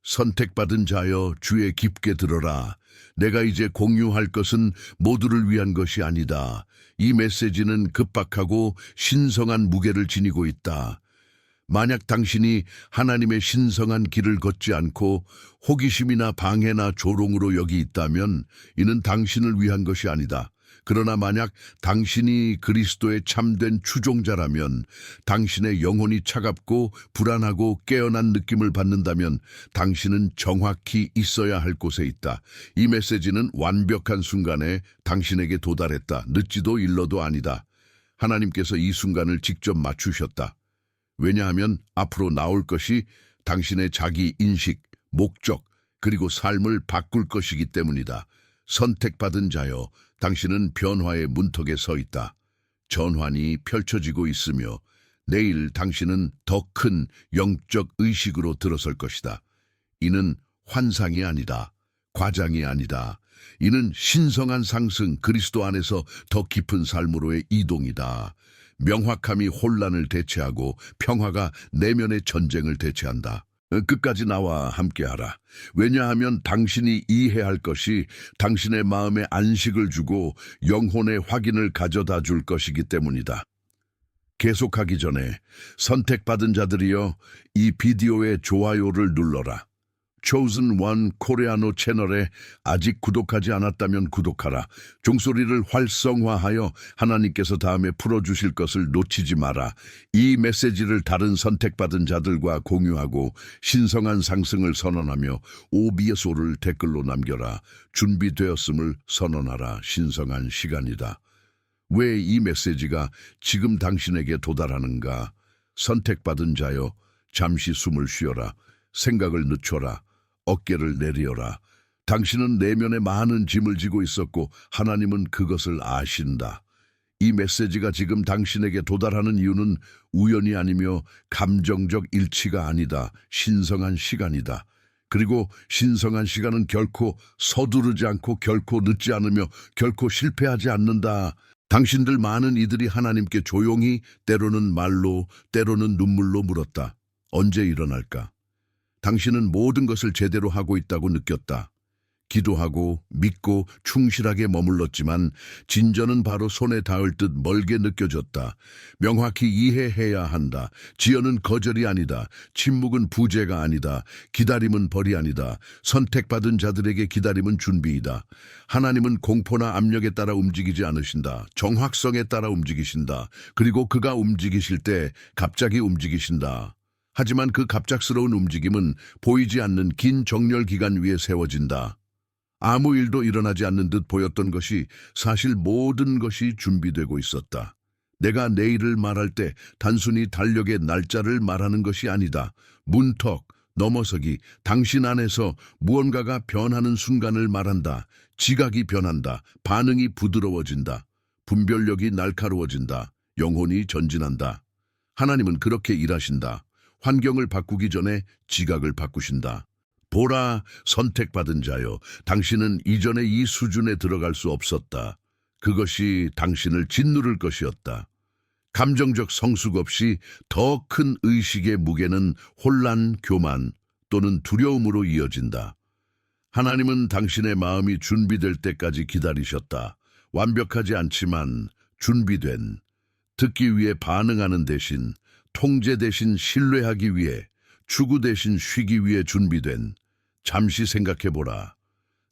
선택받은 자여 주의 깊게 들어라. 내가 이제 공유할 것은 모두를 위한 것이 아니다. 이 메시지는 급박하고 신성한 무게를 지니고 있다. 만약 당신이 하나님의 신성한 길을 걷지 않고 호기심이나 방해나 조롱으로 여기 있다면 이는 당신을 위한 것이 아니다. 그러나 만약 당신이 그리스도의 참된 추종자라면 당신의 영혼이 차갑고 불안하고 깨어난 느낌을 받는다면 당신은 정확히 있어야 할 곳에 있다. 이 메시지는 완벽한 순간에 당신에게 도달했다. 늦지도 일러도 아니다. 하나님께서 이 순간을 직접 맞추셨다. 왜냐하면 앞으로 나올 것이 당신의 자기 인식, 목적, 그리고 삶을 바꿀 것이기 때문이다. 선택받은 자여, 당신은 변화의 문턱에 서 있다. 전환이 펼쳐지고 있으며 내일 당신은 더 큰 영적 의식으로 들어설 것이다. 이는 환상이 아니다. 과장이 아니다. 이는 신성한 상승, 그리스도 안에서 더 깊은 삶으로의 이동이다. 명확함이 혼란을 대체하고 평화가 내면의 전쟁을 대체한다. 끝까지 나와 함께하라. 왜냐하면 당신이 이해해야 할 것이 당신의 마음에 안식을 주고 영혼의 확인을 가져다 줄 것이기 때문이다. 계속하기 전에 선택받은 자들이여 이 비디오의 좋아요를 눌러라. Chosen One 코리아노 채널에 아직 구독하지 않았다면 구독하라. 종소리를 활성화하여 하나님께서 다음에 풀어주실 것을 놓치지 마라. 이 메시지를 다른 선택받은 자들과 공유하고 신성한 상승을 선언하며 오비에소를 댓글로 남겨라. 준비되었음을 선언하라. 신성한 시간이다. 왜 이 메시지가 지금 당신에게 도달하는가? 선택받은 자여, 잠시 숨을 쉬어라. 생각을 늦춰라. 어깨를 내리어라. 당신은 내면에 많은 짐을 지고 있었고 하나님은 그것을 아신다. 이 메시지가 지금 당신에게 도달하는 이유는 우연이 아니며 감정적 일치가 아니다. 신성한 시간이다. 그리고 신성한 시간은 결코 서두르지 않고 결코 늦지 않으며 결코 실패하지 않는다. 당신들 많은 이들이 하나님께 조용히 때로는 말로 때로는 눈물로 물었다. 언제 일어날까? 당신은 모든 것을 제대로 하고 있다고 느꼈다. 기도하고 믿고 충실하게 머물렀지만 진전은 바로 손에 닿을 듯 멀게 느껴졌다. 명확히 이해해야 한다. 지연은 거절이 아니다. 침묵은 부재가 아니다. 기다림은 벌이 아니다. 선택받은 자들에게 기다림은 준비이다. 하나님은 공포나 압력에 따라 움직이지 않으신다. 정확성에 따라 움직이신다. 그리고 그가 움직이실 때 갑자기 움직이신다. 하지만 그 갑작스러운 움직임은 보이지 않는 긴 정렬 기간 위에 세워진다. 아무 일도 일어나지 않는 듯 보였던 것이 사실 모든 것이 준비되고 있었다. 내가 내일을 말할 때 단순히 달력의 날짜를 말하는 것이 아니다. 문턱, 넘어서기, 당신 안에서 무언가가 변하는 순간을 말한다. 지각이 변한다. 반응이 부드러워진다. 분별력이 날카로워진다. 영혼이 전진한다. 하나님은 그렇게 일하신다. 환경을 바꾸기 전에 지각을 바꾸신다. 보라, 선택받은 자여, 당신은 이전에 이 수준에 들어갈 수 없었다. 그것이 당신을 짓누를 것이었다. 감정적 성숙 없이 더 큰 의식의 무게는 혼란, 교만 또는 두려움으로 이어진다. 하나님은 당신의 마음이 준비될 때까지 기다리셨다. 완벽하지 않지만 준비된, 듣기 위해 반응하는 대신 통제 대신 신뢰하기 위해, 추구 대신 쉬기 위해 준비된. 잠시 생각해보라.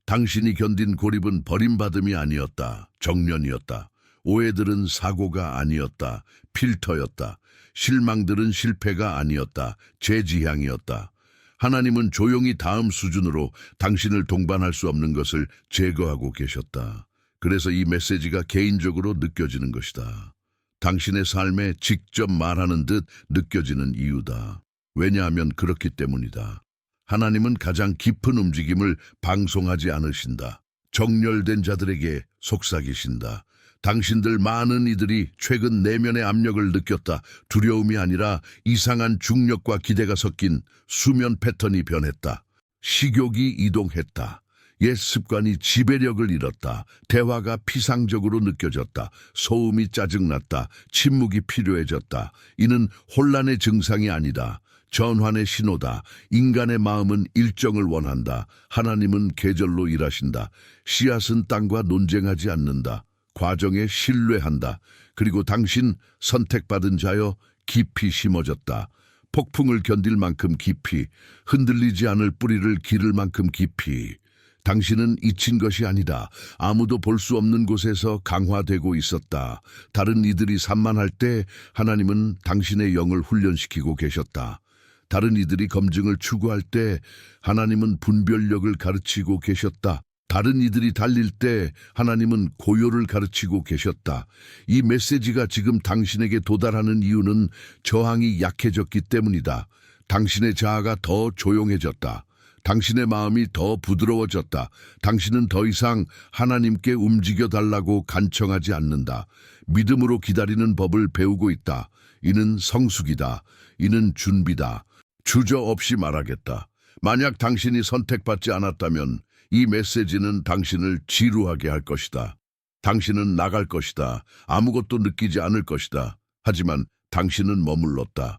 당신이 견딘 고립은 버림받음이 아니었다. 정련이었다. 오해들은 사고가 아니었다. 필터였다. 실망들은 실패가 아니었다. 재지향이었다. 하나님은 조용히 다음 수준으로 당신을 동반할 수 없는 것을 제거하고 계셨다. 그래서 이 메시지가 개인적으로 느껴지는 것이다. 당신의 삶에 직접 말하는 듯 느껴지는 이유다. 왜냐하면 그렇기 때문이다. 하나님은 가장 깊은 움직임을 방송하지 않으신다. 정렬된 자들에게 속삭이신다. 당신들 많은 이들이 최근 내면의 압력을 느꼈다. 두려움이 아니라 이상한 중력과 기대가 섞인 수면 패턴이 변했다. 식욕이 이동했다. 옛 습관이 지배력을 잃었다. 대화가 피상적으로 느껴졌다. 소음이 짜증났다. 침묵이 필요해졌다. 이는 혼란의 증상이 아니다. 전환의 신호다. 인간의 마음은 일정을 원한다. 하나님은 계절로 일하신다. 씨앗은 땅과 논쟁하지 않는다. 과정에 신뢰한다. 그리고 당신 선택받은 자여 깊이 심어졌다. 폭풍을 견딜 만큼 깊이, 흔들리지 않을 뿌리를 기를 만큼 깊이. 당신은 잊힌 것이 아니다. 아무도 볼 수 없는 곳에서 강화되고 있었다. 다른 이들이 산만할 때 하나님은 당신의 영을 훈련시키고 계셨다. 다른 이들이 검증을 추구할 때 하나님은 분별력을 가르치고 계셨다. 다른 이들이 달릴 때 하나님은 고요를 가르치고 계셨다. 이 메시지가 지금 당신에게 도달하는 이유는 저항이 약해졌기 때문이다. 당신의 자아가 더 조용해졌다. 당신의 마음이 더 부드러워졌다. 당신은 더 이상 하나님께 움직여달라고 간청하지 않는다. 믿음으로 기다리는 법을 배우고 있다. 이는 성숙이다. 이는 준비다. 주저없이 말하겠다. 만약 당신이 선택받지 않았다면 이 메시지는 당신을 지루하게 할 것이다. 당신은 나갈 것이다. 아무것도 느끼지 않을 것이다. 하지만 당신은 머물렀다.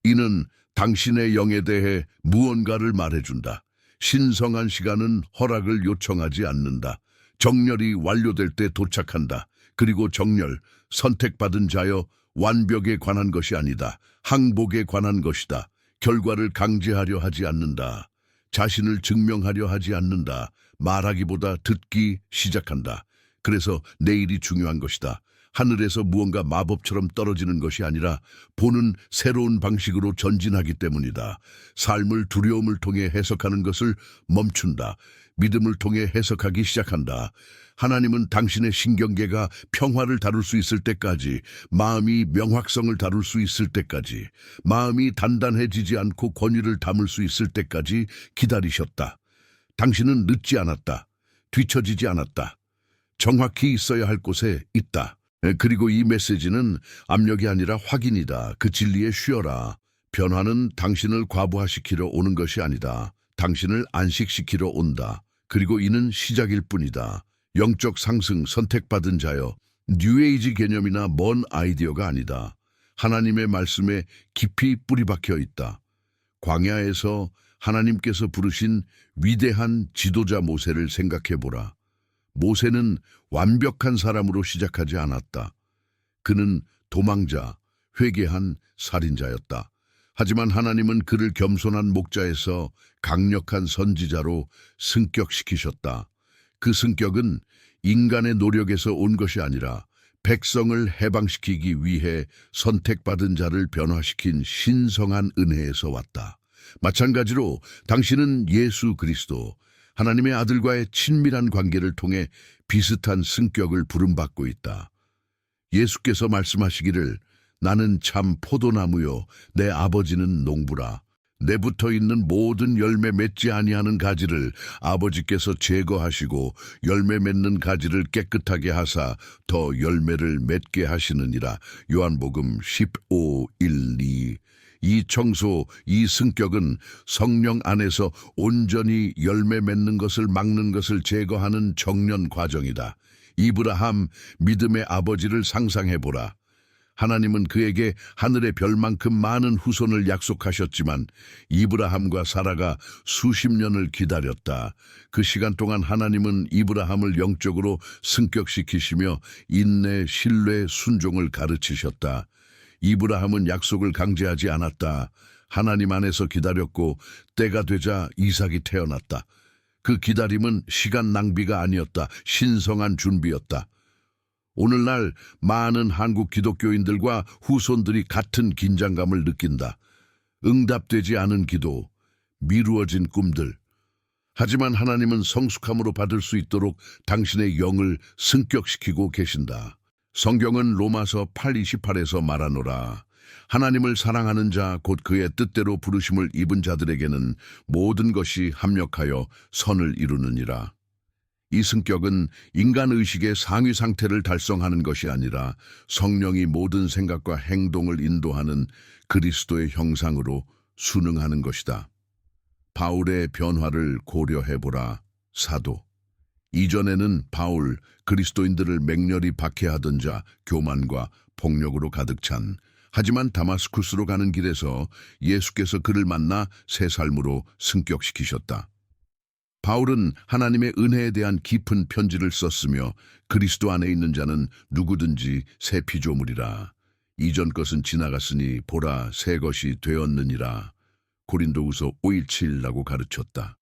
이는 당신의 영에 대해 무언가를 말해준다. 신성한 시간은 허락을 요청하지 않는다. 정렬이 완료될 때 도착한다. 그리고 정렬, 선택받은 자여, 완벽에 관한 것이 아니다. 항복에 관한 것이다. 결과를 강제하려 하지 않는다. 자신을 증명하려 하지 않는다. 말하기보다 듣기 시작한다. 그래서 내일이 중요한 것이다. 하늘에서 무언가 마법처럼 떨어지는 것이 아니라 보는 새로운 방식으로 전진하기 때문이다. 삶을 두려움을 통해 해석하는 것을 멈춘다. 믿음을 통해 해석하기 시작한다. 하나님은 당신의 신경계가 평화를 다룰 수 있을 때까지, 마음이 명확성을 다룰 수 있을 때까지, 마음이 단단해지지 않고 권위를 담을 수 있을 때까지 기다리셨다. 당신은 늦지 않았다. 뒤처지지 않았다. 정확히 있어야 할 곳에 있다. 그리고 이 메시지는 압력이 아니라 확인이다. 그 진리에 쉬어라. 변화는 당신을 과부하시키러 오는 것이 아니다. 당신을 안식시키러 온다. 그리고 이는 시작일 뿐이다. 영적 상승, 선택받은 자여, 뉴에이지 개념이나 먼 아이디어가 아니다. 하나님의 말씀에 깊이 뿌리박혀 있다. 광야에서 하나님께서 부르신 위대한 지도자 모세를 생각해보라. 모세는 완벽한 사람으로 시작하지 않았다. 그는 도망자, 회개한 살인자였다. 하지만 하나님은 그를 겸손한 목자에서 강력한 선지자로 승격시키셨다. 그 승격은 인간의 노력에서 온 것이 아니라 백성을 해방시키기 위해 선택받은 자를 변화시킨 신성한 은혜에서 왔다. 마찬가지로 당신은 예수 그리스도, 하나님의 아들과의 친밀한 관계를 통해 비슷한 승격을 부름받고 있다. 예수께서 말씀하시기를 나는 참 포도나무요 내 아버지는 농부라. 내 붙어 있는 모든 열매 맺지 아니하는 가지를 아버지께서 제거하시고 열매 맺는 가지를 깨끗하게 하사 더 열매를 맺게 하시느니라. 요한복음 15:1-2. 이 청소, 이 승격은 성령 안에서 온전히 열매 맺는 것을 막는 것을 제거하는 정련 과정이다. 이브라함, 믿음의 아버지를 상상해보라. 하나님은 그에게 하늘의 별만큼 많은 후손을 약속하셨지만 이브라함과 사라가 수십 년을 기다렸다. 그 시간 동안 하나님은 이브라함을 영적으로 승격시키시며 인내, 신뢰, 순종을 가르치셨다. 이브라함은 약속을 강제하지 않았다. 하나님 안에서 기다렸고 때가 되자 이삭이 태어났다. 그 기다림은 시간 낭비가 아니었다. 신성한 준비였다. 오늘날 많은 한국 기독교인들과 후손들이 같은 긴장감을 느낀다. 응답되지 않은 기도, 미루어진 꿈들. 하지만 하나님은 성숙함으로 받을 수 있도록 당신의 영을 승격시키고 계신다. 성경은 로마서 8:28에서 말하노라. 하나님을 사랑하는 자 곧 그의 뜻대로 부르심을 입은 자들에게는 모든 것이 합력하여 선을 이루느니라. 이 승격은 인간 의식의 상위 상태를 달성하는 것이 아니라 성령이 모든 생각과 행동을 인도하는 그리스도의 형상으로 순응하는 것이다. 바울의 변화를 고려해보라. 사도. 이전에는 바울, 그리스도인들을 맹렬히 박해하던 자, 교만과 폭력으로 가득 찬, 하지만 다마스쿠스로 가는 길에서 예수께서 그를 만나 새 삶으로 승격시키셨다. 바울은 하나님의 은혜에 대한 깊은 편지를 썼으며 그리스도 안에 있는 자는 누구든지 새 피조물이라. 이전 것은 지나갔으니 보라 새 것이 되었느니라. 고린도후서 5:7라고 가르쳤다.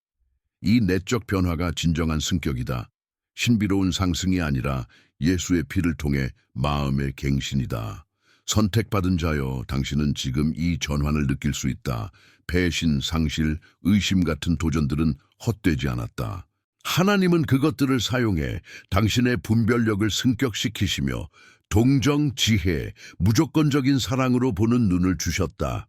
이 내적 변화가 진정한 승격이다. 신비로운 상승이 아니라 예수의 피를 통해 마음의 갱신이다. 선택받은 자여, 당신은 지금 이 전환을 느낄 수 있다. 배신, 상실, 의심 같은 도전들은 헛되지 않았다. 하나님은 그것들을 사용해 당신의 분별력을 승격시키시며 동정, 지혜, 무조건적인 사랑으로 보는 눈을 주셨다.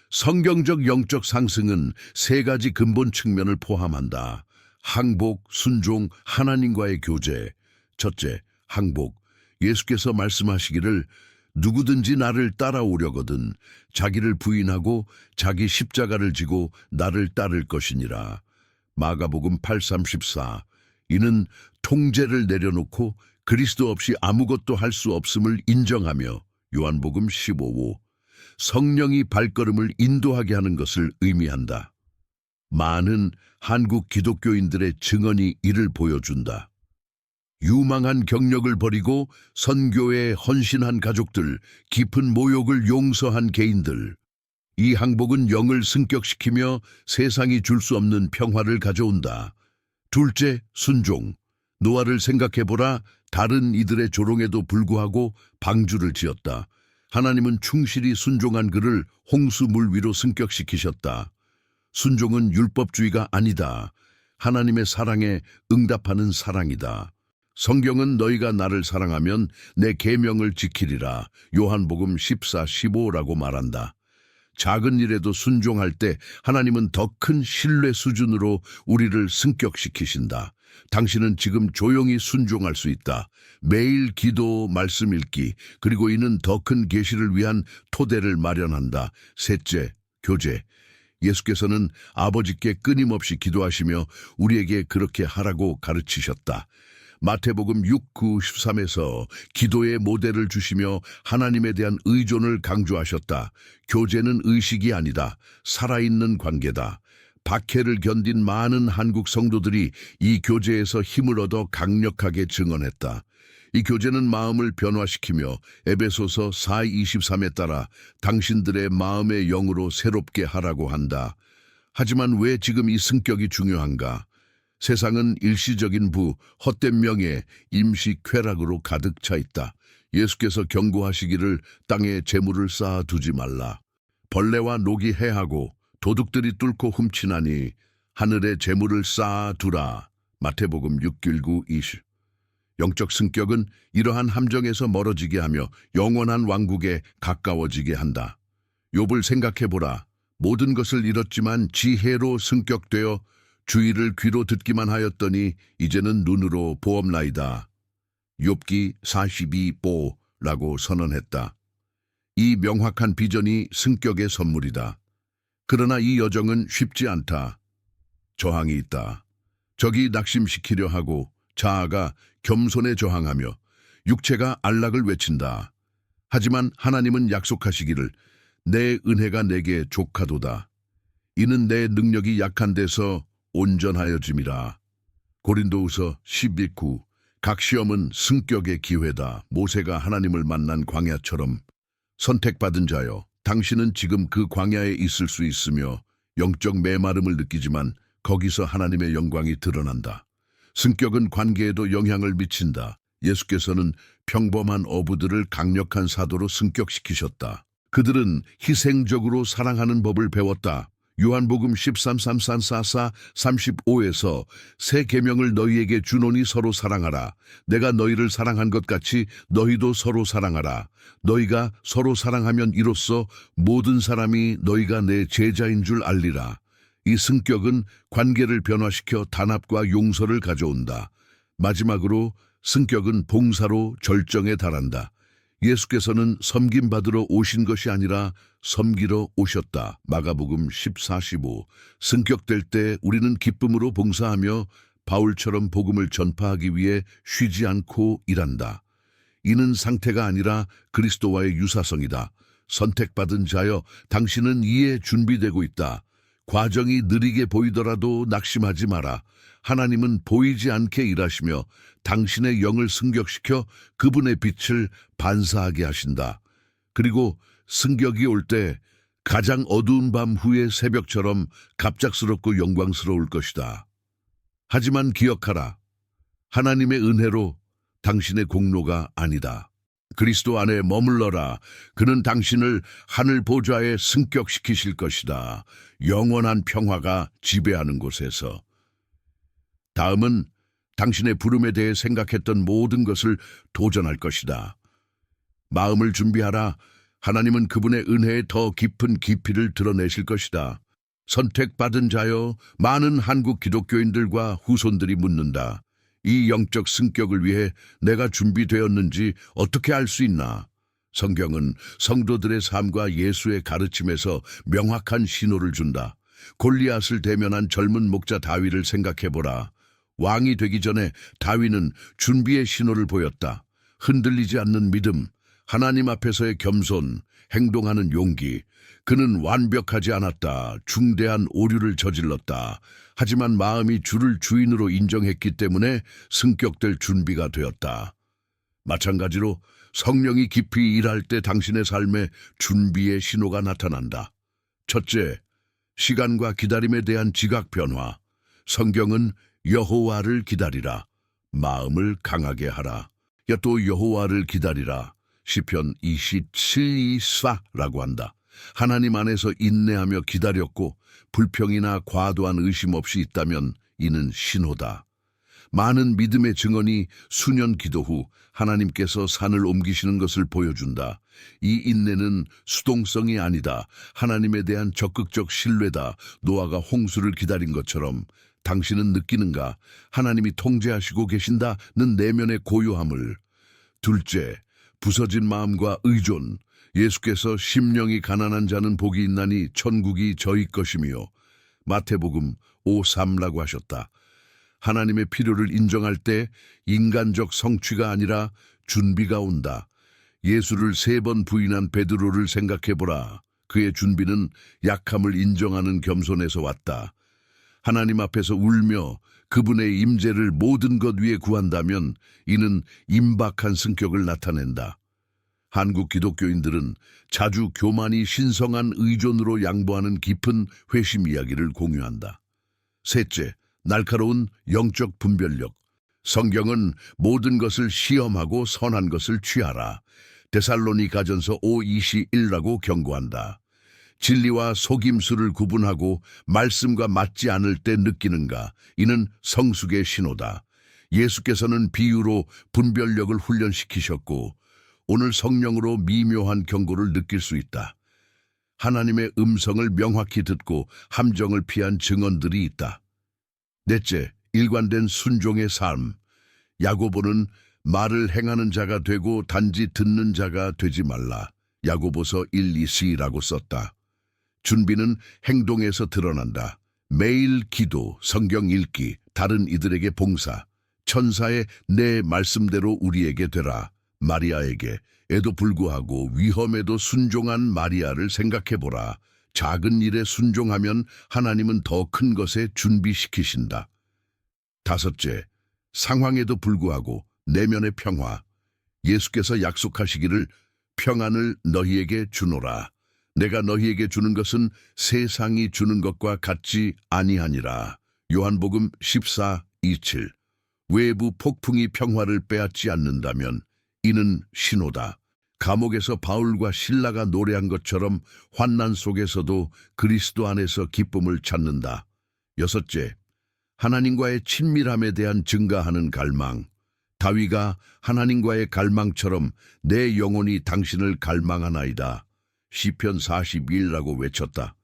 성경적 영적 상승은 세 가지 근본 측면을 포함한다. 항복, 순종, 하나님과의 교제. 첫째, 항복. 예수께서 말씀하시기를 누구든지 나를 따라오려거든 자기를 부인하고 자기 십자가를 지고 나를 따를 것이니라. 마가복음 8:34. 이는 통제를 내려놓고 그리스도 없이 아무것도 할 수 없음을 인정하며 요한복음 15:5. 성령이 발걸음을 인도하게 하는 것을 의미한다. 많은 한국 기독교인들의 증언이 이를 보여준다. 유망한 경력을 버리고 선교에 헌신한 가족들, 깊은 모욕을 용서한 개인들. 이 항복은 영을 승격시키며 세상이 줄 수 없는 평화를 가져온다. 둘째, 순종. 노아를 생각해보라. 다른 이들의 조롱에도 불구하고 방주를 지었다. 하나님은 충실히 순종한 그를 홍수물 위로 승격시키셨다. 순종은 율법주의가 아니다. 하나님의 사랑에 응답하는 사랑이다. 성경은 너희가 나를 사랑하면 내 계명을 지키리라. 요한복음 14:15라고 말한다. 작은 일에도 순종할 때 하나님은 더 큰 신뢰 수준으로 우리를 승격시키신다. 당신은 지금 조용히 순종할 수 있다. 매일 기도, 말씀 읽기, 그리고 이는 더 큰 계시를 위한 토대를 마련한다. 셋째, 교제. 예수께서는 아버지께 끊임없이 기도하시며 우리에게 그렇게 하라고 가르치셨다. 마태복음 6:9-13에서 기도의 모델을 주시며 하나님에 대한 의존을 강조하셨다. 교제는 의식이 아니다. 살아있는 관계다. 박해를 견딘 많은 한국 성도들이 이 교제에서 힘을 얻어 강력하게 증언했다. 이 교제는 마음을 변화시키며 에베소서 4:23에 따라 당신들의 마음의 영으로 새롭게 하라고 한다. 하지만 왜 지금 이 승격이 중요한가? 세상은 일시적인 부, 헛된 명예, 임시 쾌락으로 가득 차 있다. 예수께서 경고하시기를 땅에 재물을 쌓아두지 말라. 벌레와 녹이 해하고 도둑들이 뚫고 훔치나니 하늘에 재물을 쌓아두라. 마태복음 6:19-20. 영적 승격은 이러한 함정에서 멀어지게 하며 영원한 왕국에 가까워지게 한다. 욥을 생각해보라. 모든 것을 잃었지만 지혜로 승격되어 주의를 귀로 듣기만 하였더니 이제는 눈으로 보옵나이다. 욥기 42보라고 선언했다. 이 명확한 비전이 승격의 선물이다. 그러나 이 여정은 쉽지 않다. 저항이 있다. 적이 낙심시키려 하고 자아가 겸손에 저항하며 육체가 안락을 외친다. 하지만 하나님은 약속하시기를 내 은혜가 내게 족하도다. 이는 내 능력이 약한 데서 온전하여짐이라. 고린도후서 11:9. 각 시험은 승격의 기회다. 모세가 하나님을 만난 광야처럼. 선택받은 자여, 당신은 지금 그 광야에 있을 수 있으며 영적 메마름을 느끼지만 거기서 하나님의 영광이 드러난다. 승격은 관계에도 영향을 미친다. 예수께서는 평범한 어부들을 강력한 사도로 승격시키셨다. 그들은 희생적으로 사랑하는 법을 배웠다. 요한복음 13:34-35에서 새 계명을 너희에게 주노니 서로 사랑하라. 내가 너희를 사랑한 것 같이 너희도 서로 사랑하라. 너희가 서로 사랑하면 이로써 모든 사람이 너희가 내 제자인 줄 알리라. 이 승격은 관계를 변화시켜 단합과 용서를 가져온다. 마지막으로 승격은 봉사로 절정에 달한다. 예수께서는 섬김받으러 오신 것이 아니라 섬기러 오셨다. 마가복음 14:15. 승격될 때 우리는 기쁨으로 봉사하며 바울처럼 복음을 전파하기 위해 쉬지 않고 일한다. 이는 상태가 아니라 그리스도와의 유사성이다. 선택받은 자여, 당신은 이에 준비되고 있다. 과정이 느리게 보이더라도 낙심하지 마라. 하나님은 보이지 않게 일하시며 당신의 영을 승격시켜 그분의 빛을 반사하게 하신다. 그리고 승격이 올 때 가장 어두운 밤 후의 새벽처럼 갑작스럽고 영광스러울 것이다. 하지만 기억하라. 하나님의 은혜로 당신의 공로가 아니다. 그리스도 안에 머물러라. 그는 당신을 하늘 보좌에 승격시키실 것이다. 영원한 평화가 지배하는 곳에서. 다음은 당신의 부름에 대해 생각했던 모든 것을 도전할 것이다. 마음을 준비하라. 하나님은 그분의 은혜에 더 깊은 깊이를 드러내실 것이다. 선택받은 자여, 많은 한국 기독교인들과 후손들이 묻는다. 이 영적 승격을 위해 내가 준비되었는지 어떻게 알 수 있나? 성경은 성도들의 삶과 예수의 가르침에서 명확한 신호를 준다. 골리앗을 대면한 젊은 목자 다윗을 생각해보라. 왕이 되기 전에 다윗은 준비의 신호를 보였다. 흔들리지 않는 믿음, 하나님 앞에서의 겸손, 행동하는 용기. 그는 완벽하지 않았다. 중대한 오류를 저질렀다. 하지만 마음이 주를 주인으로 인정했기 때문에 승격될 준비가 되었다. 마찬가지로 성령이 깊이 일할 때 당신의 삶에 준비의 신호가 나타난다. 첫째, 시간과 기다림에 대한 지각 변화. 성경은 여호와를 기다리라. 마음을 강하게 하라. 또 여호와를 기다리라. 시편 27:24라고 한다. 하나님 안에서 인내하며 기다렸고 불평이나 과도한 의심 없이 있다면 이는 신호다. 많은 믿음의 증언이 수년 기도 후 하나님께서 산을 옮기시는 것을 보여준다. 이 인내는 수동성이 아니다. 하나님에 대한 적극적 신뢰다. 노아가 홍수를 기다린 것처럼 당신은 느끼는가? 하나님이 통제하시고 계신다는 내면의 고요함을. 둘째, 부서진 마음과 의존. 예수께서 심령이 가난한 자는 복이 있나니 천국이 저희 것이며 마태복음 5:3라고 하셨다. 하나님의 필요를 인정할 때 인간적 성취가 아니라 준비가 온다. 예수를 3번 부인한 베드로를 생각해보라. 그의 준비는 약함을 인정하는 겸손에서 왔다. 하나님 앞에서 울며 그분의 임재를 모든 것 위에 구한다면 이는 임박한 승격을 나타낸다. 한국 기독교인들은 자주 교만이 신성한 의존으로 양보하는 깊은 회심 이야기를 공유한다. 셋째, 날카로운 영적 분별력. 성경은 모든 것을 시험하고 선한 것을 취하라. 데살로니가전서 5:21라고 경고한다. 진리와 속임수를 구분하고 말씀과 맞지 않을 때 느끼는가? 이는 성숙의 신호다. 예수께서는 비유로 분별력을 훈련시키셨고 오늘 성령으로 미묘한 경고를 느낄 수 있다. 하나님의 음성을 명확히 듣고 함정을 피한 증언들이 있다. 넷째, 일관된 순종의 삶. 야고보는 말을 행하는 자가 되고 단지 듣는 자가 되지 말라. 야고보서 1-2c라고 썼다. 준비는 행동에서 드러난다. 매일 기도, 성경 읽기, 다른 이들에게 봉사. 천사의 내 말씀대로 우리에게 되라. 마리아에게 에도 불구하고 위험에도 순종한 마리아를 생각해보라. 작은 일에 순종하면 하나님은 더 큰 것에 준비시키신다. 다섯째, 상황에도 불구하고 내면의 평화. 예수께서 약속하시기를 평안을 너희에게 주노라. 내가 너희에게 주는 것은 세상이 주는 것과 같지 아니하니라. 요한복음 14:27. 외부 폭풍이 평화를 빼앗지 않는다면 이는 신호다. 감옥에서 바울과 실라가 노래한 것처럼 환난 속에서도 그리스도 안에서 기쁨을 찾는다. 여섯째, 하나님과의 친밀함에 대한 증가하는 갈망. 다윗가 하나님과의 갈망처럼 내 영혼이 당신을 갈망하나이다. 시편 42라고 외쳤다.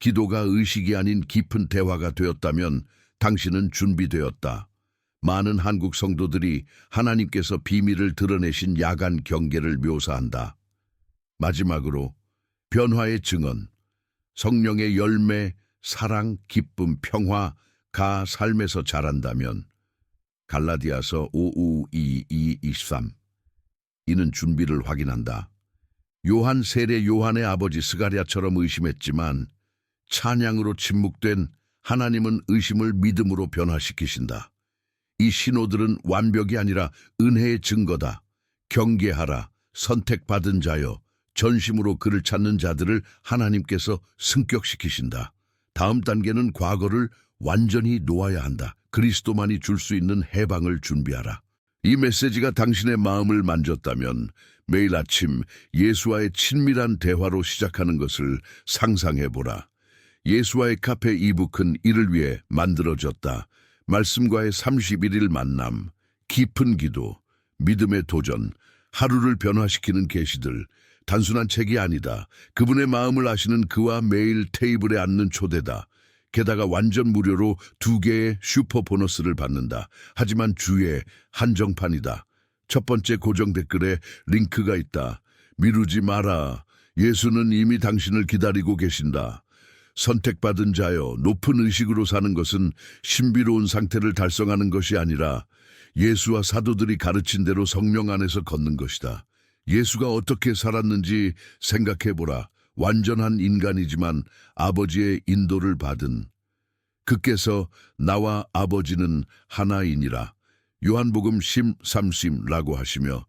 기도가 의식이 아닌 깊은 대화가 되었다면 당신은 준비되었다. 많은 한국 성도들이 하나님께서 비밀을 드러내신 야간 경계를 묘사한다. 마지막으로 변화의 증언, 성령의 열매, 사랑, 기쁨, 평화가 삶에서 자란다면 갈라디아서 5:22-23 이는 준비를 확인한다. 요한 세례 요한의 아버지 스가랴처럼 의심했지만 찬양으로 침묵된 하나님은 의심을 믿음으로 변화시키신다. 이 신호들은 완벽이 아니라 은혜의 증거다. 경계하라. 선택받은 자여. 전심으로 그를 찾는 자들을 하나님께서 승격시키신다. 다음 단계는 과거를 완전히 놓아야 한다. 그리스도만이 줄 수 있는 해방을 준비하라. 이 메시지가 당신의 마음을 만졌다면 매일 아침 예수와의 친밀한 대화로 시작하는 것을 상상해보라. 예수와의 카페 이북은 이를 위해 만들어졌다. 말씀과의 31일 만남, 깊은 기도, 믿음의 도전, 하루를 변화시키는 계시들, 단순한 책이 아니다. 그분의 마음을 아시는 그와 매일 테이블에 앉는 초대다. 게다가 완전 무료로 2개의 슈퍼 보너스를 받는다. 하지만 주의 한정판이다. 첫 번째 고정 댓글에 링크가 있다. 미루지 마라. 예수는 이미 당신을 기다리고 계신다. 선택받은 자여, 높은 의식으로 사는 것은 신비로운 상태를 달성하는 것이 아니라 예수와 사도들이 가르친 대로 성령 안에서 걷는 것이다. 예수가 어떻게 살았는지 생각해보라. 완전한 인간이지만 아버지의 인도를 받은 그께서 나와 아버지는 하나이니라. 요한복음 13라고 하시며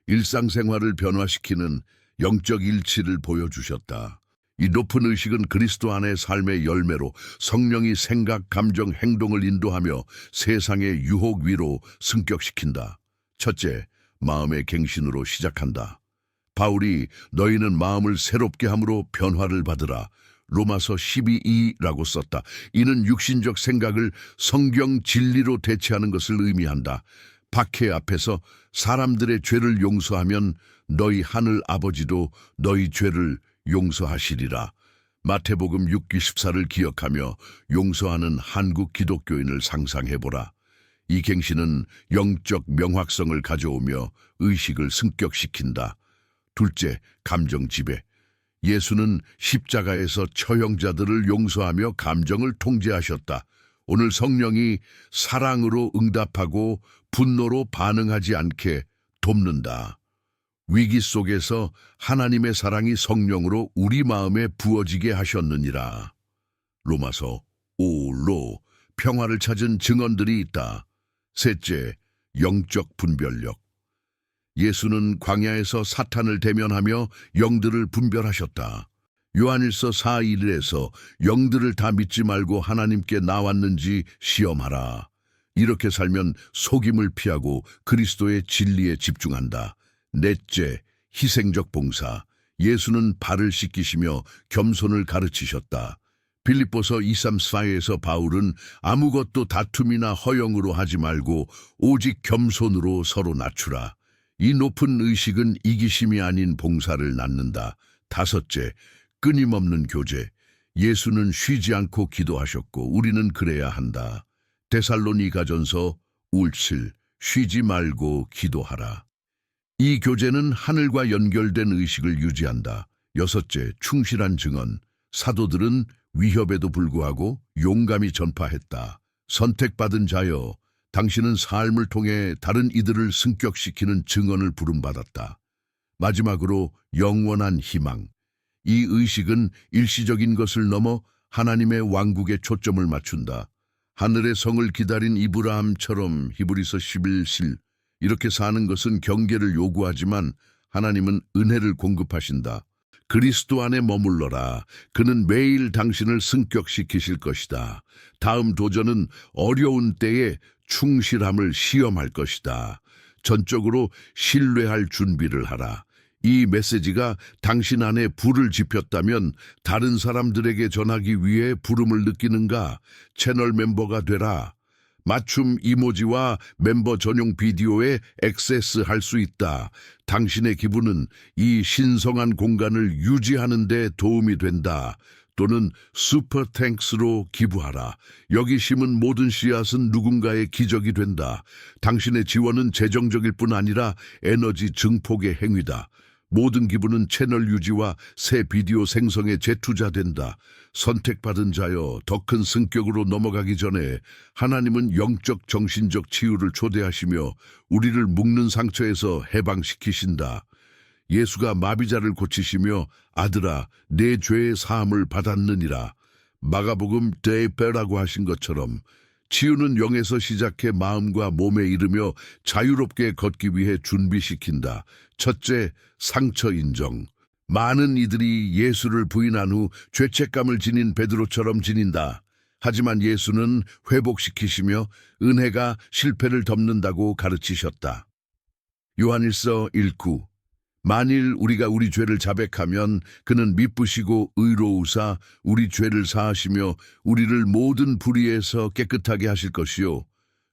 일상생활을 변화시키는 영적 일치를 보여주셨다. 이 높은 의식은 그리스도 안의 삶의 열매로 성령이 생각, 감정, 행동을 인도하며 세상의 유혹 위로 승격시킨다. 첫째, 마음의 갱신으로 시작한다. 바울이 너희는 마음을 새롭게 함으로 변화를 받으라. 로마서 12:2라고 썼다. 이는 육신적 생각을 성경 진리로 대체하는 것을 의미한다. 박해 앞에서 사람들의 죄를 용서하면 너희 하늘 아버지도 너희 죄를 용서하시리라. 마태복음 6:24를 기억하며 용서하는 한국 기독교인을 상상해보라. 이 갱신은 영적 명확성을 가져오며 의식을 승격시킨다. 둘째, 감정 지배. 예수는 십자가에서 처형자들을 용서하며 감정을 통제하셨다. 오늘 성령이 사랑으로 응답하고 분노로 반응하지 않게 돕는다. 위기 속에서 하나님의 사랑이 성령으로 우리 마음에 부어지게 하셨느니라. 로마서 5로 평화를 찾은 증언들이 있다. 셋째, 영적 분별력. 예수는 광야에서 사탄을 대면하며 영들을 분별하셨다. 요한일서 4:1에서 영들을 다 믿지 말고 하나님께 나왔는지 시험하라. 이렇게 살면 속임을 피하고 그리스도의 진리에 집중한다. 넷째, 희생적 봉사. 예수는 발을 씻기시며 겸손을 가르치셨다. 빌립보서 2:3-4에서 바울은 아무것도 다툼이나 허영으로 하지 말고 오직 겸손으로 서로 낮추라. 이 높은 의식은 이기심이 아닌 봉사를 낳는다. 다섯째, 끊임없는 교제. 예수는 쉬지 않고 기도하셨고 우리는 그래야 한다. 데살로니가전서 5:7, 쉬지 말고 기도하라. 이 교제는 하늘과 연결된 의식을 유지한다. 여섯째, 충실한 증언. 사도들은 위협에도 불구하고 용감히 전파했다. 선택받은 자여, 당신은 삶을 통해 다른 이들을 승격시키는 증언을 부름받았다. 마지막으로 영원한 희망. 이 의식은 일시적인 것을 넘어 하나님의 왕국에 초점을 맞춘다. 하늘의 성을 기다린 이브라함처럼 히브리서 11실 이렇게 사는 것은 경계를 요구하지만 하나님은 은혜를 공급하신다. 그리스도 안에 머물러라. 그는 매일 당신을 승격시키실 것이다. 다음 도전은 어려운 때에 충실함을 시험할 것이다. 전적으로 신뢰할 준비를 하라. 이 메시지가 당신 안에 불을 지폈다면 다른 사람들에게 전하기 위해 부름을 느끼는가? 채널 멤버가 되라. 맞춤 이모지와 멤버 전용 비디오에 액세스할 수 있다. 당신의 기부는 이 신성한 공간을 유지하는 데 도움이 된다. 또는 슈퍼 탱크스로 기부하라. 여기 심은 모든 씨앗은 누군가의 기적이 된다. 당신의 지원은 재정적일 뿐 아니라 에너지 증폭의 행위다. 모든 기부는 채널 유지와 새 비디오 생성에 재투자된다. 선택받은 자여, 더 큰 승격으로 넘어가기 전에 하나님은 영적 정신적 치유를 초대하시며 우리를 묶는 상처에서 해방시키신다. 예수가 마비자를 고치시며 아들아 내 죄의 사함을 받았느니라. 마가복음 데이페라고 하신 것처럼 치유는 영에서 시작해 마음과 몸에 이르며 자유롭게 걷기 위해 준비시킨다. 첫째, 상처 인정. 많은 이들이 예수를 부인한 후 죄책감을 지닌 베드로처럼 지닌다. 하지만 예수는 회복시키시며 은혜가 실패를 덮는다고 가르치셨다. 요한일서 1:9 만일 우리가 우리 죄를 자백하면 그는 미쁘시고 의로우사 우리 죄를 사하시며 우리를 모든 불의에서 깨끗하게 하실 것이요.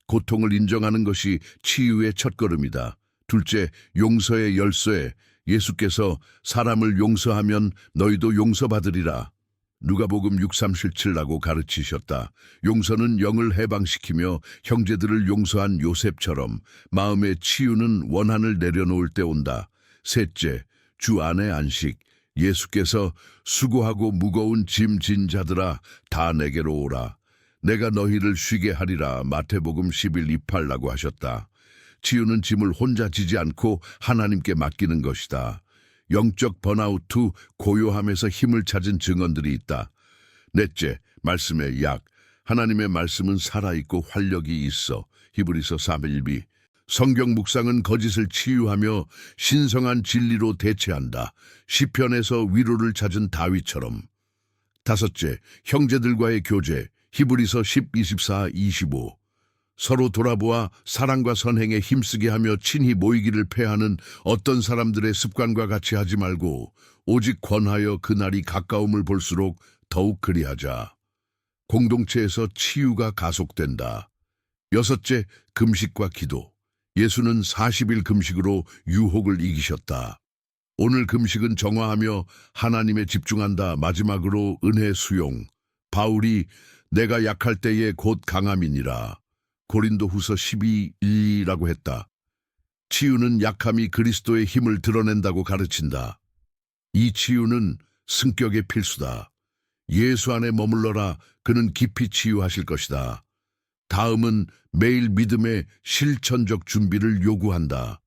고통을 인정하는 것이 치유의 첫걸음이다. 둘째, 용서의 열쇠. 예수께서 사람을 용서하면 너희도 용서받으리라. 누가복음 6:37라고 가르치셨다. 용서는 영을 해방시키며 형제들을 용서한 요셉처럼 마음의 치유는 원한을 내려놓을 때 온다. 셋째, 주 안의 안식. 예수께서 수고하고 무거운 짐 진 자들아 다 내게로 오라. 내가 너희를 쉬게 하리라. 마태복음 11:28라고 하셨다. 치유는 짐을 혼자 지지 않고 하나님께 맡기는 것이다. 영적 번아웃 후 고요함에서 힘을 찾은 증언들이 있다. 넷째, 말씀의 약. 하나님의 말씀은 살아있고 활력이 있어. 히브리서 4:1b. 성경 묵상은 거짓을 치유하며 신성한 진리로 대체한다. 시편에서 위로를 찾은 다윗처럼. 다섯째, 형제들과의 교제. 히브리서 10:24-25. 서로 돌아보아 사랑과 선행에 힘쓰게 하며 친히 모이기를 패하는 어떤 사람들의 습관과 같이 하지 말고 오직 권하여 그날이 가까움을 볼수록 더욱 그리하자. 공동체에서 치유가 가속된다. 여섯째, 금식과 기도. 예수는 40일 금식으로 유혹을 이기셨다. 오늘 금식은 정화하며 하나님에 집중한다. 마지막으로 은혜 수용. 바울이 내가 약할 때에 곧 강함이니라. 고린도후서 12:1라고 했다. 치유는 약함이 그리스도의 힘을 드러낸다고 가르친다. 이 치유는 승격의 필수다. 예수 안에 머물러라. 그는 깊이 치유하실 것이다. 다음은 매일 믿음의 실천적 준비를 요구한다.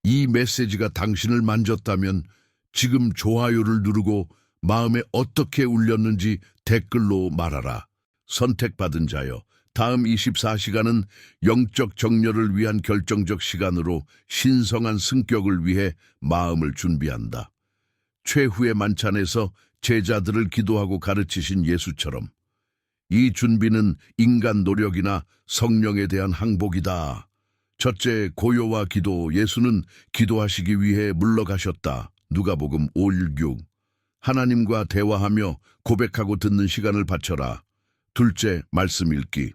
이 메시지가 당신을 만졌다면 지금 좋아요를 누르고 마음에 어떻게 울렸는지 댓글로 말하라. 선택받은 자여. 다음 24시간은 영적 정렬을 위한 결정적 시간으로 신성한 승격을 위해 마음을 준비한다. 최후의 만찬에서 제자들을 기도하고 가르치신 예수처럼 이 준비는 인간 노력이나 성령에 대한 항복이다. 첫째, 고요와 기도. 예수는 기도하시기 위해 물러가셨다. 누가복음 5:6. 하나님과 대화하며 고백하고 듣는 시간을 바쳐라. 둘째, 말씀 읽기.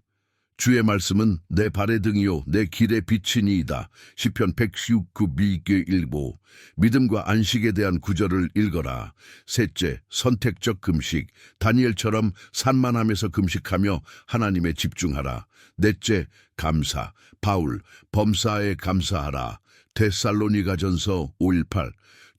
주의 말씀은 내 발의 등이요 내 길의 빛이니이다. 시편 119:1 믿음과 안식에 대한 구절을 읽어라. 셋째, 선택적 금식. 다니엘처럼 산만함에서 금식하며 하나님에 집중하라. 넷째, 감사. 바울, 범사에 감사하라. 데살로니가전서 5:8.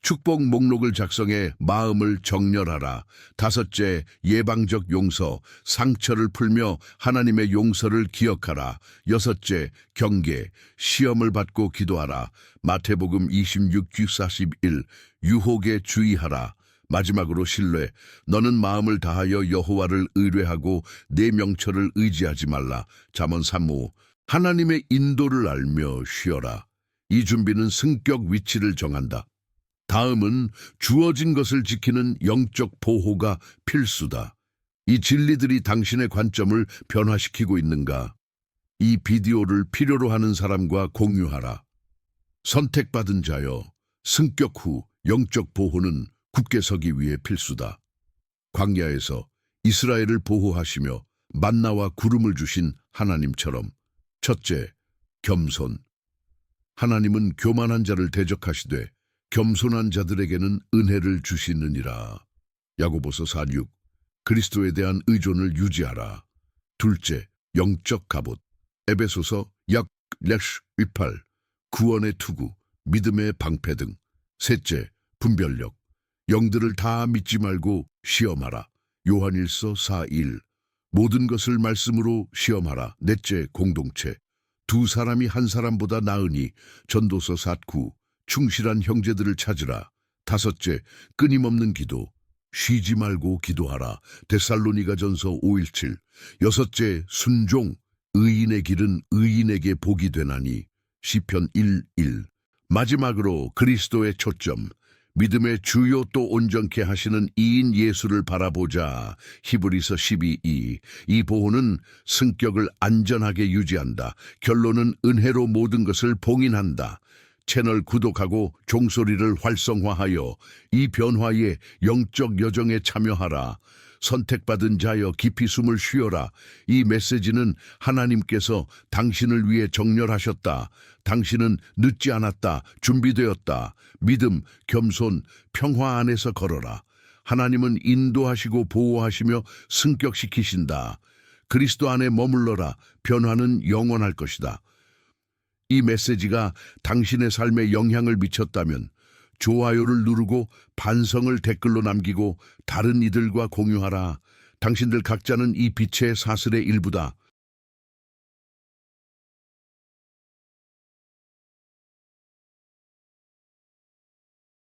축복 목록을 작성해 마음을 정렬하라. 다섯째, 예방적 용서. 상처를 풀며 하나님의 용서를 기억하라. 여섯째, 경계. 시험을 받고 기도하라. 마태복음 26:41. 유혹에 주의하라. 마지막으로 신뢰. 너는 마음을 다하여 여호와를 의뢰하고 내 명철을 의지하지 말라. 잠언 3:5. 하나님의 인도를 알며 쉬어라. 이 준비는 승격 위치를 정한다. 다음은 주어진 것을 지키는 영적 보호가 필수다. 이 진리들이 당신의 관점을 변화시키고 있는가? 이 비디오를 필요로 하는 사람과 공유하라. 선택받은 자여, 승격 후 영적 보호는 굳게 서기 위해 필수다. 광야에서 이스라엘을 보호하시며 만나와 구름을 주신 하나님처럼. 첫째, 겸손. 하나님은 교만한 자를 대적하시되 겸손한 자들에게는 은혜를 주시느니라. 야고보서 4:6. 그리스도에 대한 의존을 유지하라. 둘째, 영적 갑옷. 에베소서 약-8. 구원의 투구, 믿음의 방패 등. 셋째, 분별력. 영들을 다 믿지 말고 시험하라. 요한일서 4:1. 모든 것을 말씀으로 시험하라. 넷째, 공동체. 두 사람이 한 사람보다 나으니. 전도서 4:9. 충실한 형제들을 찾으라. 다섯째, 끊임없는 기도. 쉬지 말고 기도하라. 데살로니가전서 5:7. 여섯째, 순종. 의인의 길은 의인에게 복이 되나니. 시편 1:1. 마지막으로 그리스도의 초점. 믿음의 주요 또 온전케 하시는 이인 예수를 바라보자. 히브리서 12:2. 이 보호는 승격을 안전하게 유지한다. 결론은 은혜로 모든 것을 봉인한다. 채널 구독하고 종소리를 활성화하여 이 변화의 영적 여정에 참여하라. 선택받은 자여 깊이 숨을 쉬어라. 이 메시지는 하나님께서 당신을 위해 정렬하셨다. 당신은 늦지 않았다. 준비되었다. 믿음, 겸손, 평화 안에서 걸어라. 하나님은 인도하시고 보호하시며 승격시키신다. 그리스도 안에 머물러라. 변화는 영원할 것이다. 이 메시지가 당신의 삶에 영향을 미쳤다면 좋아요를 누르고 반성을 댓글로 남기고 다른 이들과 공유하라. 당신들 각자는 이 빛의 사슬의 일부다.